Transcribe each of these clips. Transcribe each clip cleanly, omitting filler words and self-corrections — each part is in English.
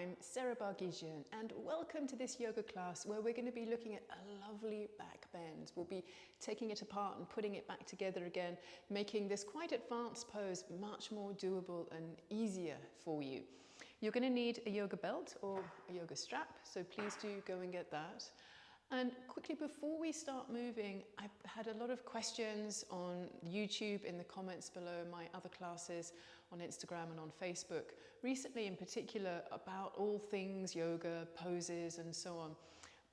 I'm Sarah Barguirdjian and welcome to this yoga class where we're going to be looking at a lovely back bend. We'll be taking it apart and putting it back together again, making this quite advanced pose much more doable and easier for you. You're going to need a yoga belt or a yoga strap, so please do go and get that. And quickly before we start moving, I've had a lot of questions on YouTube, in the comments below my other classes, on Instagram and on Facebook, recently in particular about all things yoga, poses and so on.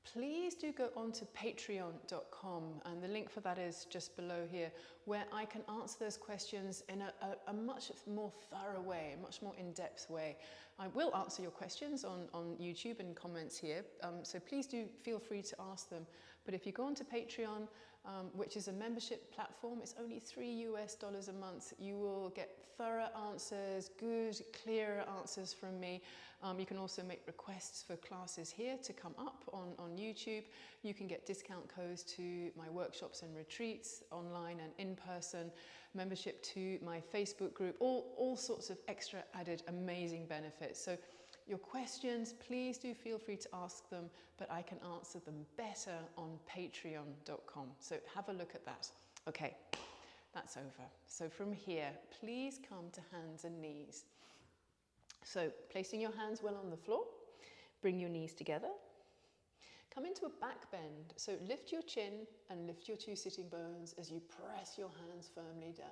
Please do go on to patreon.com, and the link for that is just below here, where I can answer those questions in a much more thorough way, a much more in-depth way. I will answer your questions on YouTube and comments here, so please do feel free to ask them. But if you go onto Patreon, which is a membership platform, it's only $3 a month. You will get thorough answers, good, clear answers from me. You can also make requests for classes here to come up on YouTube. You can get discount codes to my workshops and retreats, online and in person, membership to my Facebook group, all sorts of extra added amazing benefits. So your questions, please do feel free to ask them, but I can answer them better on patreon.com. So have a look at that. Okay, that's over. So from here, please come to hands and knees. So placing your hands well on the floor, bring your knees together. Come into a back bend. So lift your chin and lift your two sitting bones as you press your hands firmly down.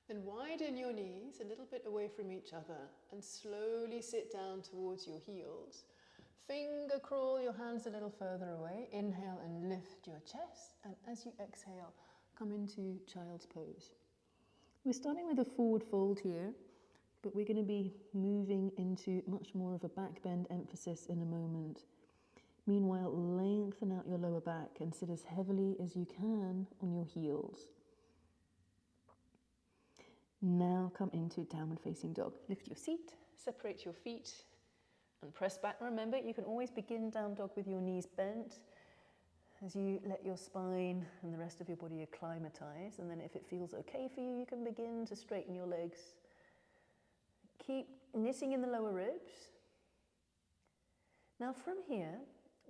Then widen your knees a little bit away from each other and slowly sit down towards your heels. Finger crawl your hands a little further away. Inhale and lift your chest. And as you exhale, come into child's pose. We're starting with a forward fold here, but we're going to be moving into much more of a back bend emphasis in a moment. Meanwhile, lengthen out your lower back and sit as heavily as you can on your heels. Now come into downward facing dog. Lift your seat, separate your feet and press back. Remember, you can always begin down dog with your knees bent as you let your spine and the rest of your body acclimatize. And then if it feels okay for you, you can begin to straighten your legs. Keep knitting in the lower ribs. Now from here,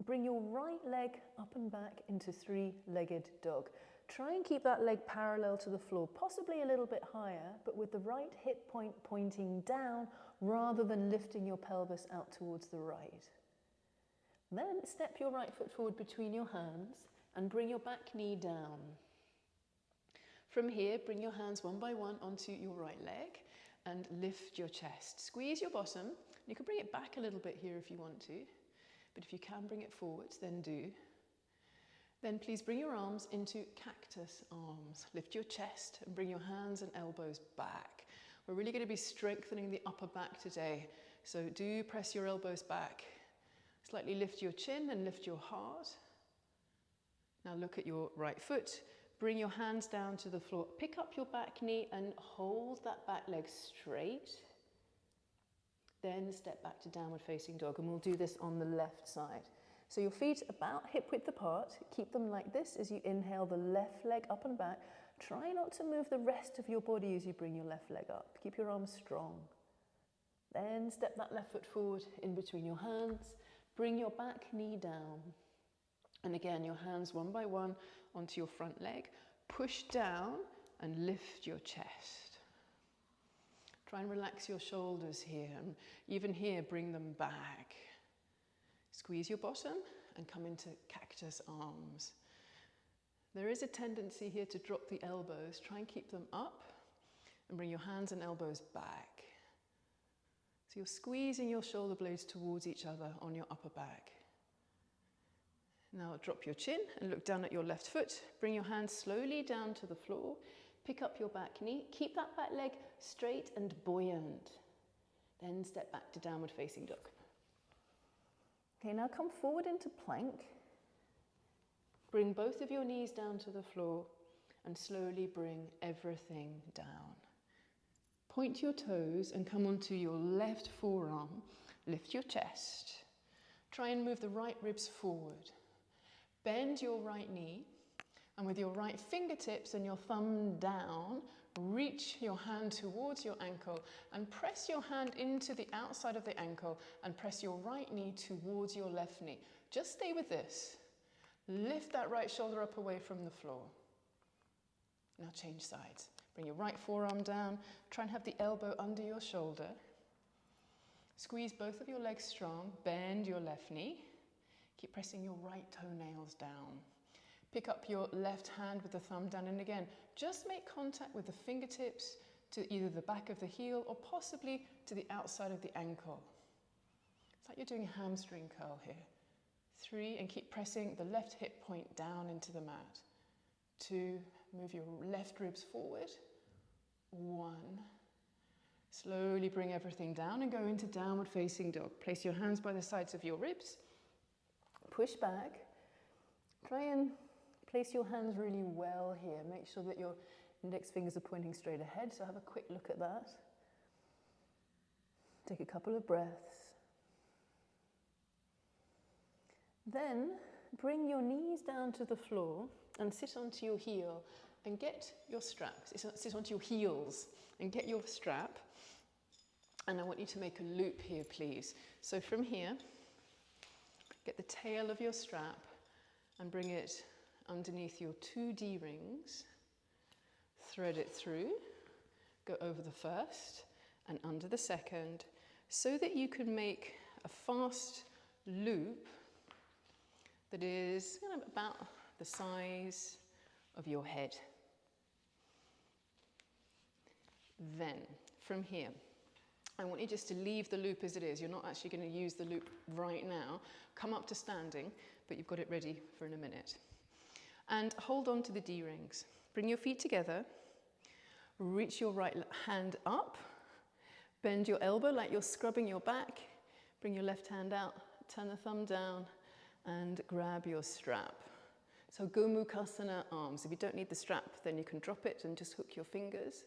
bring your right leg up and back into three-legged dog. Try and keep that leg parallel to the floor, possibly a little bit higher, but with the right hip point pointing down rather than lifting your pelvis out towards the right. Then step your right foot forward between your hands and bring your back knee down. From here, bring your hands one by one onto your right leg and lift your chest. Squeeze your bottom. You can bring it back a little bit here if you want to, but if you can bring it forwards, then do. Then please bring your arms into cactus arms. Lift your chest and bring your hands and elbows back. We're really going to be strengthening the upper back today, so do press your elbows back. Slightly lift your chin and lift your heart. Now look at your right foot. Bring your hands down to the floor. Pick up your back knee and hold that back leg straight. Then step back to downward facing dog, and we'll do this on the left side. So your feet about hip width apart, keep them like this as you inhale the left leg up and back. Try not to move the rest of your body as you bring your left leg up. Keep your arms strong. Then step that left foot forward in between your hands. Bring your back knee down. And again, your hands one by one onto your front leg. Push down and lift your chest. Try and relax your shoulders here. And even here, bring them back. Squeeze your bottom and come into cactus arms. There is a tendency here to drop the elbows. Try and keep them up and bring your hands and elbows back. So you're squeezing your shoulder blades towards each other on your upper back. Now drop your chin and look down at your left foot. Bring your hands slowly down to the floor. Pick up your back knee. Keep that back leg straight and buoyant. Then step back to downward facing dog. Okay, now come forward into plank. Bring both of your knees down to the floor and slowly bring everything down. Point your toes and come onto your left forearm. Lift your chest. Try and move the right ribs forward. Bend your right knee, and with your right fingertips and your thumb down, reach your hand towards your ankle and press your hand into the outside of the ankle and press your right knee towards your left knee. Just stay with this. Lift that right shoulder up away from the floor. Now change sides. Bring your right forearm down. Try and have the elbow under your shoulder. Squeeze both of your legs strong. Bend your left knee. Keep pressing your right toenails down. Pick up your left hand with the thumb down, and again, just make contact with the fingertips to either the back of the heel or possibly to the outside of the ankle. It's like you're doing a hamstring curl here. 3, and keep pressing the left hip point down into the mat. 2, move your left ribs forward. 1. Slowly bring everything down and go into downward facing dog. Place your hands by the sides of your ribs. Push back. Try and place your hands really well here. Make sure that your index fingers are pointing straight ahead, so have a quick look at that. Take a couple of breaths. Then bring your knees down to the floor and sit onto your heel and get your strap. Sit onto your heels and get your strap. And I want you to make a loop here, please. So from here, get the tail of your strap and bring it underneath your 2 D-rings. Thread it through, go over the first and under the second, so that you can make a fast loop that is about the size of your head. Then, from here, I want you just to leave the loop as it is. You're not actually going to use the loop right now. Come up to standing, but you've got it ready for in a minute. And hold on to the D-rings. Bring your feet together. Reach your right hand up. Bend your elbow like you're scrubbing your back. Bring your left hand out. Turn the thumb down and grab your strap. So Gomukhasana arms. If you don't need the strap, then you can drop it and just hook your fingers.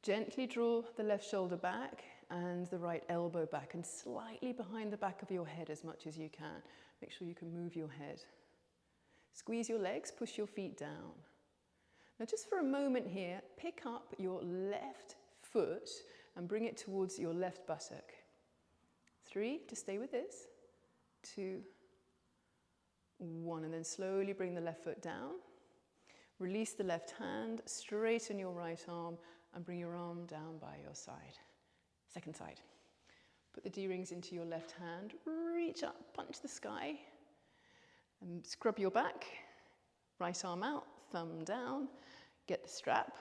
Gently draw the left shoulder back and the right elbow back and slightly behind the back of your head as much as you can. Make sure you can move your head. Squeeze your legs, push your feet down. Now just for a moment here, pick up your left foot and bring it towards your left buttock. 3, to stay with this. 2, 1, and then slowly bring the left foot down. Release the left hand, straighten your right arm, and bring your arm down by your side. Second side. Put the D-rings into your left hand, reach up, punch the sky, and scrub your back. Right arm out, thumb down, get the strap.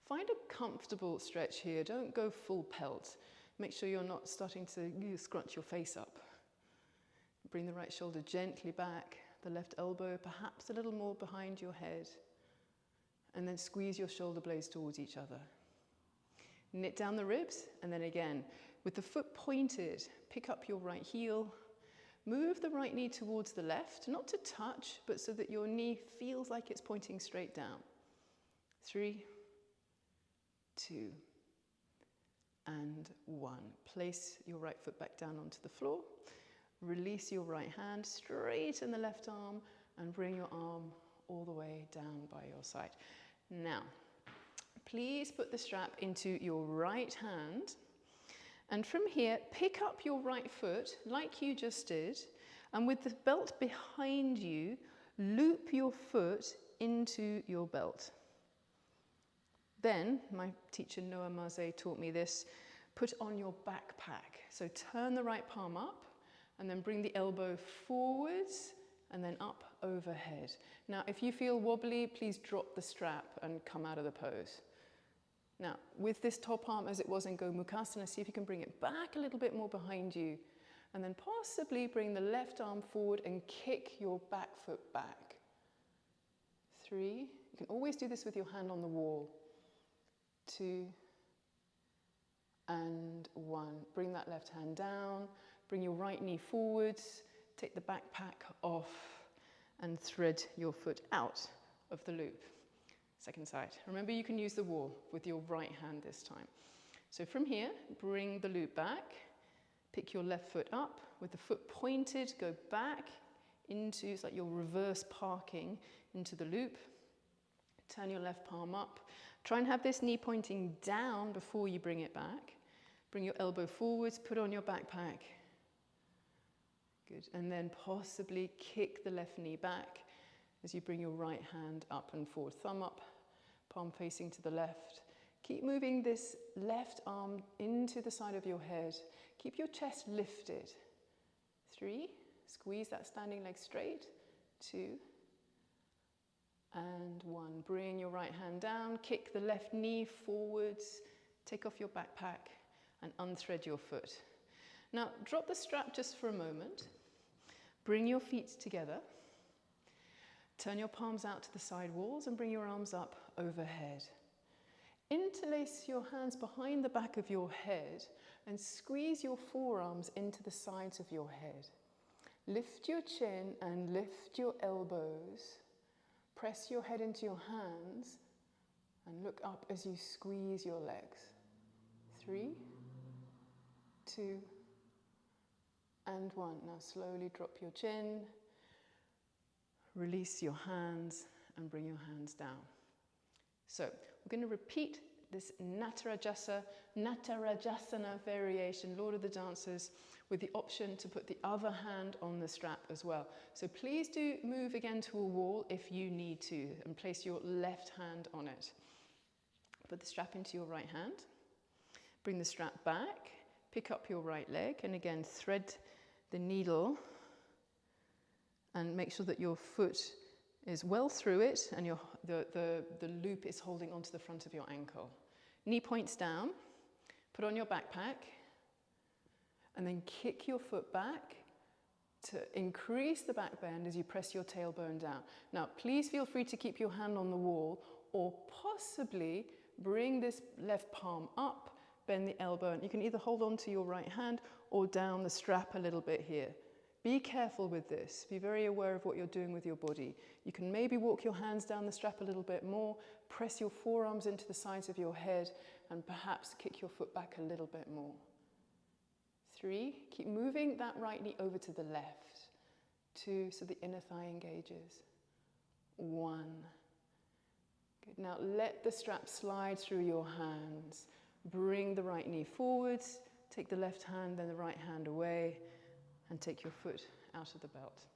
Find a comfortable stretch here, don't go full pelt. Make sure you're not starting to scrunch your face up. Bring the right shoulder gently back, the left elbow perhaps a little more behind your head, and then squeeze your shoulder blades towards each other. Knit down the ribs, and then again, with the foot pointed, pick up your right heel, move the right knee towards the left, not to touch, but so that your knee feels like it's pointing straight down. 3, 2, and 1. Place your right foot back down onto the floor. Release your right hand, straighten the left arm, and bring your arm all the way down by your side. Now, please put the strap into your right hand, and from here, pick up your right foot like you just did, and with the belt behind you, loop your foot into your belt. Then, my teacher Noah Maze taught me this, put on your backpack. So turn the right palm up, and then bring the elbow forwards and then up overhead. Now, if you feel wobbly, please drop the strap and come out of the pose. Now, with this top arm as it was in Gomukhasana, see if you can bring it back a little bit more behind you, and then possibly bring the left arm forward and kick your back foot back. 3, you can always do this with your hand on the wall. 2, and 1. Bring that left hand down. Bring your right knee forwards, take the backpack off, and thread your foot out of the loop. Second side. Remember, you can use the wall with your right hand this time. So from here, bring the loop back, pick your left foot up, with the foot pointed, go back into, it's like you're reverse parking into the loop. Turn your left palm up. Try and have this knee pointing down before you bring it back. Bring your elbow forwards, put on your backpack. Good. And then possibly kick the left knee back as you bring your right hand up and forward. Thumb up, palm facing to the left. Keep moving this left arm into the side of your head. Keep your chest lifted. 3, squeeze that standing leg straight. 2, and 1. Bring your right hand down, kick the left knee forwards, take off your backpack and unthread your foot. Now drop the strap just for a moment. Bring your feet together. Turn your palms out to the side walls and bring your arms up overhead. Interlace your hands behind the back of your head and squeeze your forearms into the sides of your head. Lift your chin and lift your elbows. Press your head into your hands and look up as you squeeze your legs. 3, 2, and 1. Now slowly drop your chin, release your hands and bring your hands down. So we're going to repeat this Natarajasana variation, Lord of the Dancers, with the option to put the other hand on the strap as well. So please do move again to a wall if you need to and place your left hand on it. Put the strap into your right hand, bring the strap back, pick up your right leg and again thread the needle and make sure that your foot is well through it and the loop is holding onto the front of your ankle. Knee points down, put on your backpack and then kick your foot back to increase the back bend as you press your tailbone down. Now please feel free to keep your hand on the wall or possibly bring this left palm up, bend the elbow, and you can either hold on to your right hand or down the strap a little bit here. Be careful with this. Be very aware of what you're doing with your body. You can maybe walk your hands down the strap a little bit more, press your forearms into the sides of your head, and perhaps kick your foot back a little bit more. 3, keep moving that right knee over to the left. 2, so the inner thigh engages. 1. Good. Now let the strap slide through your hands. Bring the right knee forwards, take the left hand, then the right hand away, and take your foot out of the belt.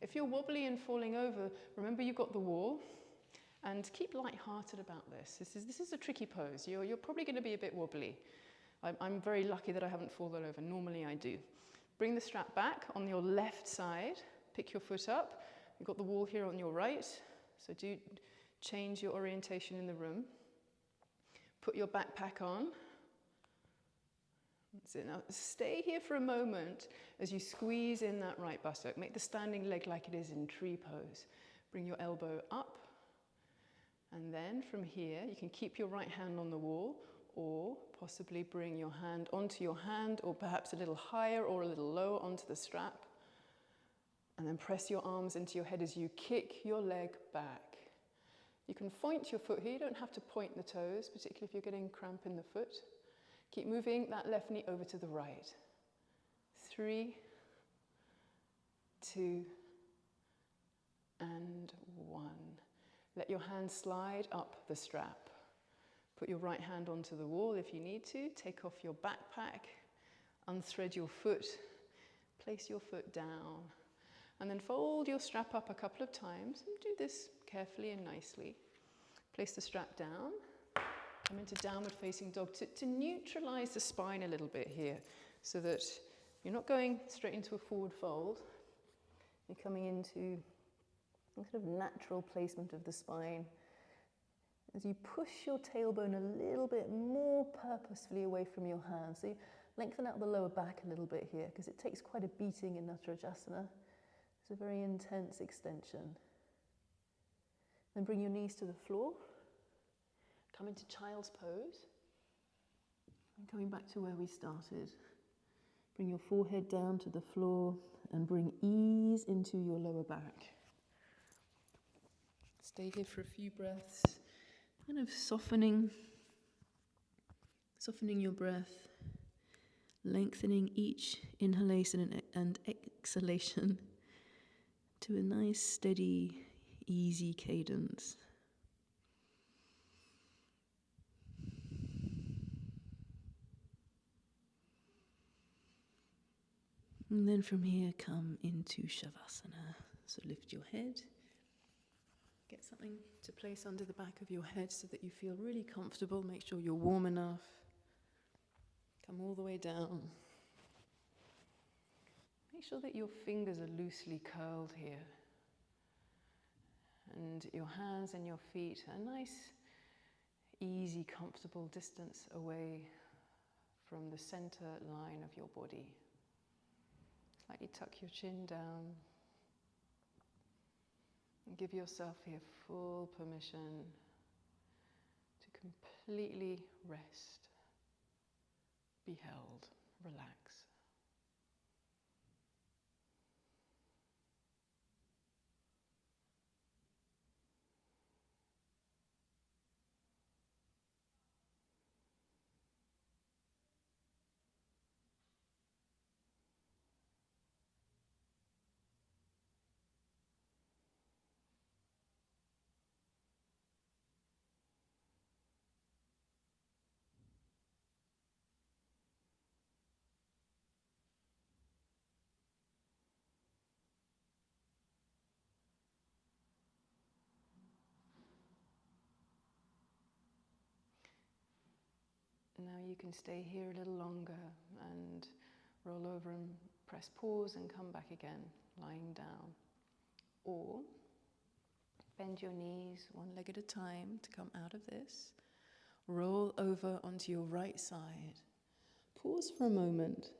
If you're wobbly and falling over, remember you've got the wall, and keep light-hearted about this. This is a tricky pose. You're probably going to be a bit wobbly. I'm very lucky that I haven't fallen over. Normally I do. Bring the strap back on your left side, pick your foot up. You've got the wall here on your right, so do change your orientation in the room. Put your backpack on. That's it. Now stay here for a moment as you squeeze in that right buttock. Make the standing leg like it is in tree pose. Bring your elbow up. And then from here, you can keep your right hand on the wall or possibly bring your hand onto your hand or perhaps a little higher or a little lower onto the strap. And then press your arms into your head as you kick your leg back. You can point your foot here. You don't have to point the toes, particularly if you're getting cramp in the foot. Keep moving that left knee over to the right. 3, 2, and 1. Let your hand slide up the strap. Put your right hand onto the wall if you need to. Take off your backpack. Unthread your foot. Place your foot down. And then fold your strap up a couple of times. And do this carefully and nicely. Place the strap down. Come into downward facing dog to neutralize the spine a little bit here so that you're not going straight into a forward fold. You're coming into a kind of natural placement of the spine as you push your tailbone a little bit more purposefully away from your hands. So you lengthen out the lower back a little bit here because it takes quite a beating in Natarajasana. It's a very intense extension. Then bring your knees to the floor. Come into child's pose. And coming back to where we started. Bring your forehead down to the floor and bring ease into your lower back. Stay here for a few breaths, kind of softening your breath, lengthening each inhalation and exhalation to a nice, steady, easy cadence. And then from here, come into Shavasana. So lift your head. Get something to place under the back of your head so that you feel really comfortable. Make sure you're warm enough. Come all the way down. Make sure that your fingers are loosely curled here. And your hands and your feet are nice, easy, comfortable distance away from the center line of your body. Slightly tuck your chin down. And give yourself here full permission to completely rest, be held, relax. Now you can stay here a little longer and roll over and press pause and come back again, lying down. Or bend your knees one leg at a time to come out of this. Roll over onto your right side. Pause for a moment.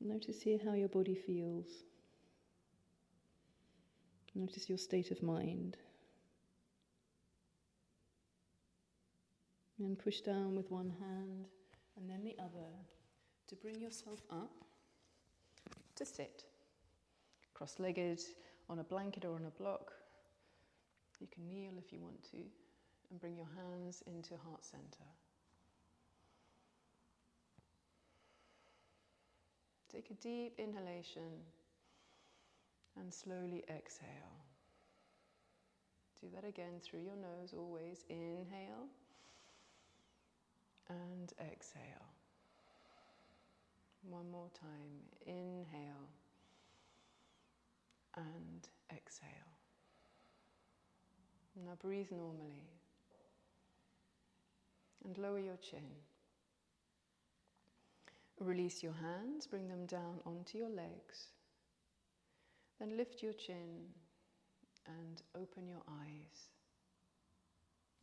Notice here how your body feels. Notice your state of mind. And push down with one hand and then the other to bring yourself up to sit. Cross-legged on a blanket or on a block. You can kneel if you want to and bring your hands into heart center. Take a deep inhalation and slowly exhale. Do that again through your nose always. Inhale. And exhale. One more time. Inhale. And exhale. Now breathe normally. And lower your chin. Release your hands, bring them down onto your legs. Then lift your chin and open your eyes.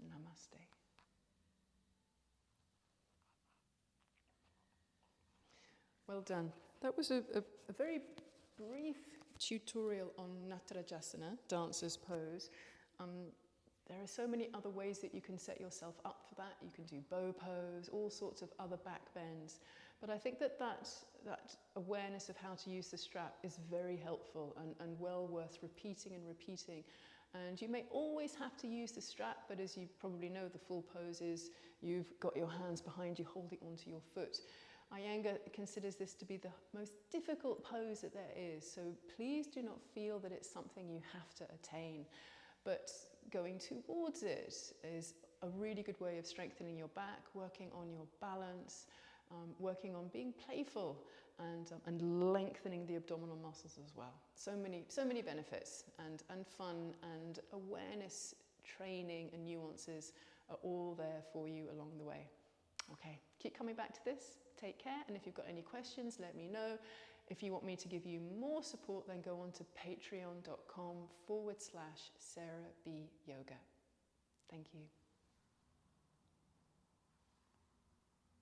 Namaste. Well done. That was a very brief tutorial on Natarajasana, dancer's pose. There are so many other ways that you can set yourself up for that. You can do bow pose, all sorts of other back bends. But I think that awareness of how to use the strap is very helpful and well worth repeating and repeating. And you may always have to use the strap, but as you probably know, the full pose is you've got your hands behind you holding onto your foot. Iyengar considers this to be the most difficult pose that there is, so please do not feel that it's something you have to attain. But going towards it is a really good way of strengthening your back, working on your balance, working on being playful and lengthening the abdominal muscles as well. So many benefits and fun and awareness training and nuances are all there for you along the way. Okay, keep coming back to this. Take care, and if you've got any questions, let me know. If you want me to give you more support, then go on to patreon.com/Sarah B Yoga. Thank you.